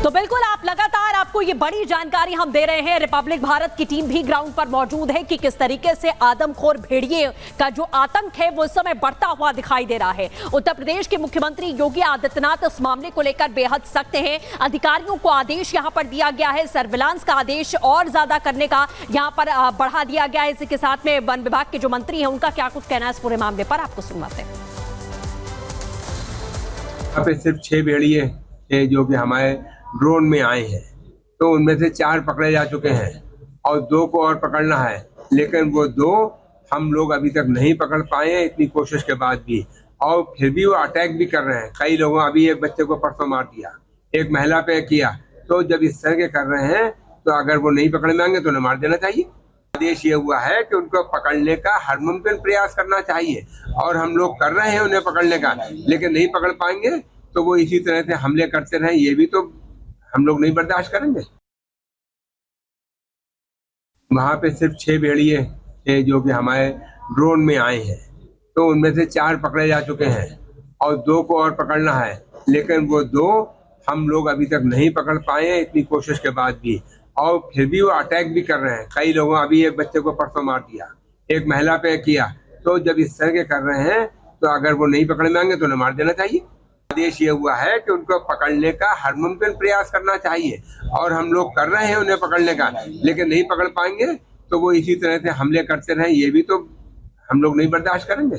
तो बिल्कुल आप लगातार आपको ये बड़ी जानकारी हम दे रहे हैं। रिपब्लिक भारत की टीम भी ग्राउंड पर मौजूद है कि किस तरीके से आदमखोर भेड़िए का जो आतंक है वो इस समय बढ़ता हुआ दिखाई दे रहा है। उत्तर प्रदेश के मुख्यमंत्री योगी आदित्यनाथ इस मामले को लेकर बेहद सख्त हैं। अधिकारियों को आदेश यहां पर दिया गया है, सर्विलांस का आदेश और ज्यादा करने का यहां पर बढ़ा दिया गया है। इसी के साथ में वन विभाग के जो मंत्री हैं उनका क्या कुछ कहना है इस पूरे मामले पर, आपको सुनवाते हैं। यहाँ पे सिर्फ 6 भेड़िए थे जो कि हमारे ड्रोन में आए हैं, तो उनमें से 4 पकड़े जा चुके हैं और 2 को और पकड़ना है, लेकिन वो 2 हम लोग अभी तक नहीं पकड़ पाए हैं इतनी कोशिश के बाद भी। और फिर भी वो अटैक भी कर रहे हैं। कई लोगों, अभी एक बच्चे को परसों मार दिया, एक महिला पे किया। तो जब इस तरह के कर रहे हैं तो अगर वो नहीं पकड़ में आएंगे तो उन्हें मार देना चाहिए। आदेश ये हुआ है कि उनको पकड़ने का हर मुमकिन प्रयास करना चाहिए और हम लोग कर रहे हैं उन्हें पकड़ने का, लेकिन नहीं पकड़ पाएंगे तो वो इसी तरह से हमले करते रहें, ये भी तो हम लोग नहीं बर्दाश्त करेंगे। वहां पे सिर्फ 6 भेड़िए थे जो कि हमारे ड्रोन में आए हैं, तो उनमें से 4 पकड़े जा चुके हैं और 2 को और पकड़ना है, लेकिन वो 2 हम लोग अभी तक नहीं पकड़ पाए हैं इतनी कोशिश के बाद भी। और फिर भी वो अटैक भी कर रहे हैं। कई लोगों, अभी एक बच्चे को परसों मार दिया, एक महिला पे किया। तो जब इस तरह के कर रहे हैं तो अगर वो नहीं पकड़ में आएंगे तो उन्हें मार देना चाहिए। आदेश ये हुआ है कि उनको पकड़ने का हर मुमकिन प्रयास करना चाहिए और हम लोग कर रहे हैं उन्हें पकड़ने का, लेकिन नहीं पकड़ पाएंगे तो वो इसी तरह से हमले करते रहें, ये भी तो हम लोग नहीं बर्दाश्त करेंगे।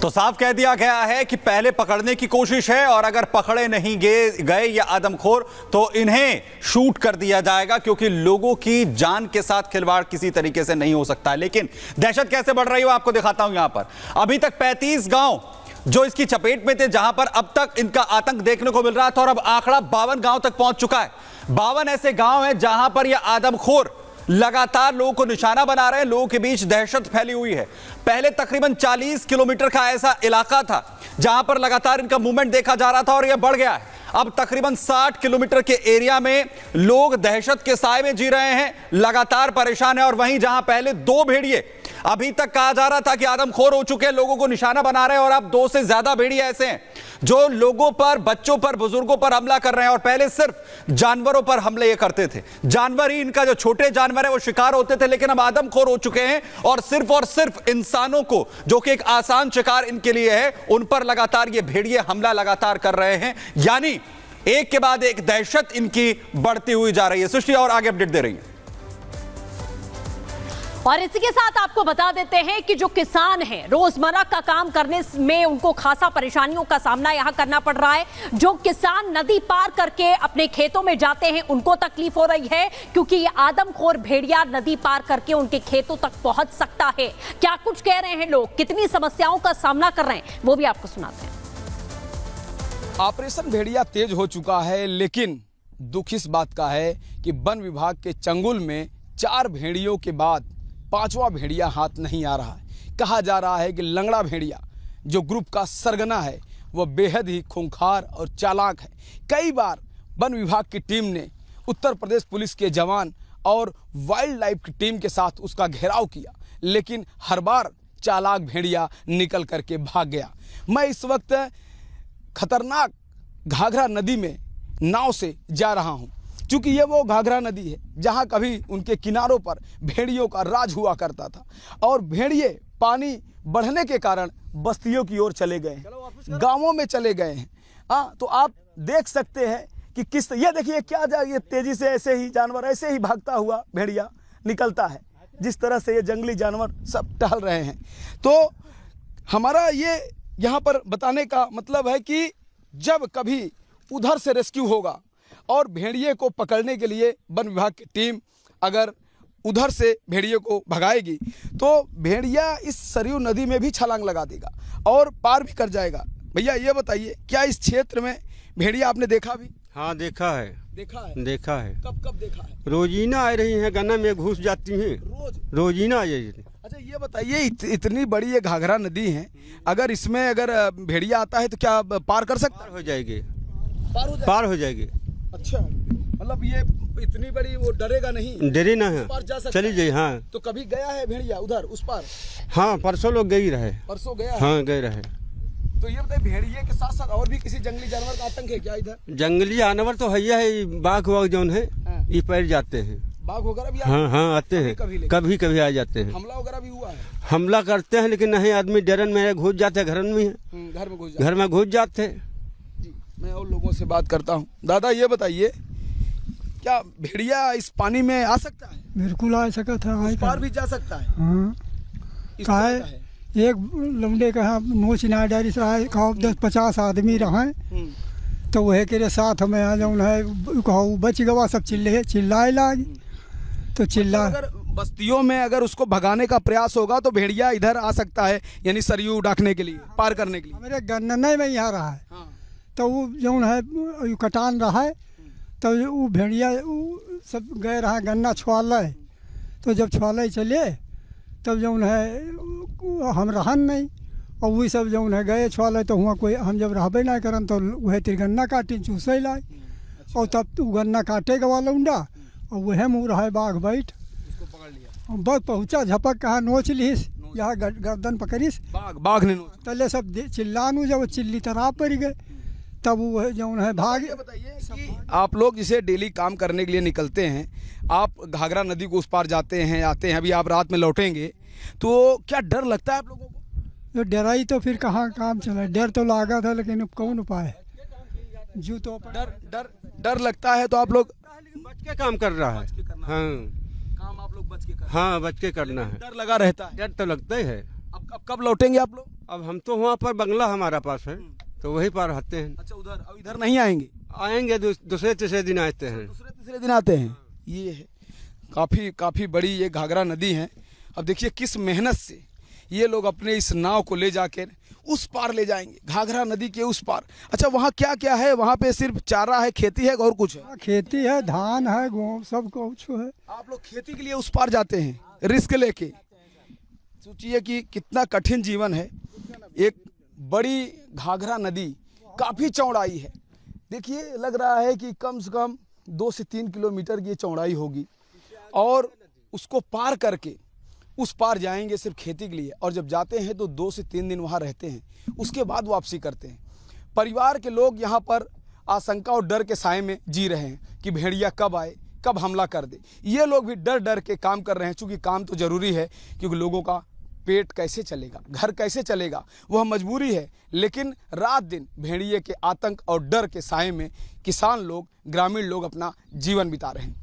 तो साफ कह दिया गया है कि पहले पकड़ने की कोशिश है और अगर पकड़े नहीं गए ये आदमखोर तो इन्हें शूट कर दिया जाएगा, क्योंकि लोगों की जान के साथ खिलवाड़ किसी तरीके से नहीं हो सकता। लेकिन दहशत कैसे बढ़ रही हो आपको दिखाता हूं। यहां पर अभी तक 35 गांव जो इसकी चपेट में थे, जहां पर अब तक इनका आतंक देखने को मिल रहा था, और अब आंकड़ा 52 गांव तक पहुंच चुका है। 52 ऐसे गांव हैं जहां पर यह आदमखोर लगातार लोगों को निशाना बना रहे हैं। लोगों के बीच दहशत फैली हुई है। पहले तकरीबन 40 किलोमीटर का ऐसा इलाका था जहां पर लगातार इनका मूवमेंट देखा जा रहा था और यह बढ़ गया है। अब तकरीबन 60 किलोमीटर के एरिया में लोग दहशत के साए में जी रहे हैं, लगातार परेशान है। और वहीं जहां पहले 2 भेड़िए अभी तक कहा जा रहा था कि आदमखोर हो चुके हैं, लोगों को निशाना बना रहे हैं, और अब 2 से ज्यादा भेड़िए ऐसे हैं जो लोगों पर, बच्चों पर, बुजुर्गों पर हमला कर रहे हैं। और पहले सिर्फ जानवरों पर हमले ये करते थे, जानवर ही इनका, जो छोटे जानवर है वो शिकार होते थे, लेकिन अब आदमखोर हो चुके हैं और सिर्फ इंसानों को, जो कि एक आसान शिकार इनके लिए है, उन पर लगातार ये भेड़िए हमला लगातार कर रहे हैं। यानी एक के बाद एक दहशत इनकी बढ़ती हुई जा रही है। सृष्टि और आगे अपडेट दे रही है। और इसी के साथ आपको बता देते हैं कि जो किसान हैं, रोजमर्रा का काम करने में उनको खासा परेशानियों का सामना यहां करना पड़ रहा है। जो किसान नदी पार करके अपने खेतों में जाते हैं उनको तकलीफ हो रही है, क्योंकि ये आदमखोर भेड़िया नदी पार करके उनके खेतों तक पहुंच सकता है। क्या कुछ कह रहे हैं लोग, कितनी समस्याओं का सामना कर रहे हैं, वो भी आपको सुनाते हैं। ऑपरेशन भेड़िया तेज हो चुका है, लेकिन दुख इस बात का है कि वन विभाग के चंगुल में 4 भेड़ियों के बाद 5वां भेड़िया हाथ नहीं आ रहा है। कहा जा रहा है कि लंगड़ा भेड़िया, जो ग्रुप का सरगना है, वह बेहद ही खूंखार और चालाक है। कई बार वन विभाग की टीम ने, उत्तर प्रदेश पुलिस के जवान और वाइल्ड लाइफ की टीम के साथ उसका घेराव किया, लेकिन हर बार चालाक भेड़िया निकल करके भाग गया। मैं इस वक्त खतरनाक घाघरा नदी में नाव से जा रहा हूँ, क्योंकि ये वो घाघरा नदी है जहाँ कभी उनके किनारों पर भेड़ियों का राज हुआ करता था, और भेड़िए पानी बढ़ने के कारण बस्तियों की ओर चले गए हैं, गांवों में चले गए हैं। तो आप देख सकते हैं कि किस, ये देखिए क्या ये तेजी से ऐसे ही जानवर ऐसे ही भागता हुआ भेड़िया निकलता है, जिस तरह से ये जंगली जानवर सब टहल रहे हैं। तो हमारा ये यहाँ पर बताने का मतलब है कि जब कभी उधर से रेस्क्यू होगा और भेड़िए को पकड़ने के लिए वन विभाग की टीम अगर उधर से भेड़िए को भगाएगी तो भेड़िया इस सरयू नदी में भी छलांग लगा देगा और पार भी कर जाएगा। भैया ये बताइए, क्या इस क्षेत्र में भेड़िया आपने देखा भी? हाँ देखा है। देखा है। कब देखा है? रोजीना आ रही हैं, गन्ना में घुस जाती हैं रोजीना आ जाती। अच्छा ये बताइए, इतनी बड़ी ये घाघरा नदी है, अगर इसमें अगर भेड़िया आता है तो क्या पार कर सकता? पार हो जाएगी। अच्छा, मतलब ये इतनी बड़ी वो डरेगा नहीं? डरे ना उस पार जा है, सकता चली है। जाए। हाँ तो कभी गया है भेड़िया उधर उस पार? हाँ, परसों लोग गई रहे। परसों गया है? हाँ, गए रहे। तो ये बताइए, भेड़िए के साथ साथ और भी किसी जंगली जानवर का आतंक है क्या इधर? जंगली जानवर तो है, बाघ वाघ जौन है हाँ। ये पैर जाते हैं। बाघ वगैरह भी हाँ हाँ, आते हैं, कभी कभी कभी आ जाते हैं। हमला वगैरह भी हुआ है? हमला करते हैं, लेकिन नहीं, आदमी डरन में घुस जाते हैं, घर में घर में घुस जाते घर में घुस जाते हैं। जी, मैं और लोगों से बात करता हूँ। दादा ये बताइए, क्या भेड़िया इस पानी में आ सकता है? बिल्कुल आ सका था। उस पार भी जा सकता है? हाँ, इस का तरह का है एक लौंडे का यहाँ नोच ना डारी से आए, कहो 10-50 आदमी रहे, तो वह के साथ में आ जाऊन है, कहो बच गवा, सब चिल्लाए लागे, तो चिल्ला। अगर बस्तियों में अगर उसको भगाने का प्रयास होगा तो भेड़िया इधर आ सकता है, यानी सरयू डाकने के लिए, पार करने के लिए। मेरे गन्ने में यहाँ रहा है, हाँ। तो वो जौन है यू कटान रहा है, तो वो भेड़िया सब गए रहा गन्ना छुआल, तो जब छुआल चले तब जौन है हम रहन नहीं, और वही सब जौन है गए छुआल, तो हुआ कोई हम जब रहबे ना करन तो वह तिर गन्ना काटे चूसे लाए, और तब तू गन्ना काटे गवा लौंडा, और वह मुँह रहा बाघ बैठ, उसको पकड़ लिया, बस पहुँचा, झपक कहाँ नोच लीस, यहाँ गर्दन पकड़ीस, बाघ ने नोच। तले सब चिल्लानू, जब चिल्ली तरह पड़ गए, तब वो जौन है भाग। ये बताइए कि आप लोग जिसे डेली काम करने के लिए निकलते हैं, आप घाघरा नदी को उस पार जाते हैं आते हैं, अभी आप रात में लौटेंगे, तो क्या डर लगता है आप लोगों को? जो डराई तो फिर कहाँ काम चला, डर तो लागा था, लेकिन अब कौन उपाय, जू तो डर लगता है, तो आप लोग बच के काम कर रहा है। हाँ, काम आप लोग बच के कर, हाँ, बच के करना है। डर लगा रहता है। डर तो लगता ही है। अब कब लौटेंगे आप लोग? अब हम तो वहाँ पर बंगला हमारा पास है, तो वही पर रहते हैं। अच्छा, उधर अब इधर नहीं आएंगे? आएंगे दूसरे तीसरे दिन आते हैं। दूसरे तीसरे दिन आते हैं। ये है काफ़ी बड़ी ये घाघरा नदी है। अब देखिए किस मेहनत से ये लोग अपने इस नाव को ले जाकर उस पार ले जाएंगे, घाघरा नदी के उस पार। अच्छा, वहाँ क्या क्या है? वहाँ पे सिर्फ चारा है, खेती है, और कुछ है? खेती है, धान है, गेहूँ, सब कुछ है। आप लोग खेती के लिए उस पार जाते हैं रिस्क लेके। सोचिए कि कितना कठिन जीवन है। एक बड़ी घाघरा नदी, काफ़ी चौड़ाई है। देखिए लग रहा है कि कम से कम 2 से 3 किलोमीटर की चौड़ाई होगी, और उसको पार करके उस पार जाएंगे सिर्फ खेती के लिए, और जब जाते हैं तो 2 से 3 दिन वहाँ रहते हैं, उसके बाद वापसी करते हैं। परिवार के लोग यहाँ पर आशंका और डर के साए में जी रहे हैं कि भेड़िया कब आए, कब हमला कर दे। ये लोग भी डर डर के काम कर रहे हैं, चूँकि काम तो ज़रूरी है, क्योंकि लोगों का पेट कैसे चलेगा, घर कैसे चलेगा, वह मजबूरी है। लेकिन रात दिन भेड़िए के आतंक और डर के साए में किसान लोग, ग्रामीण लोग अपना जीवन बिता रहे हैं।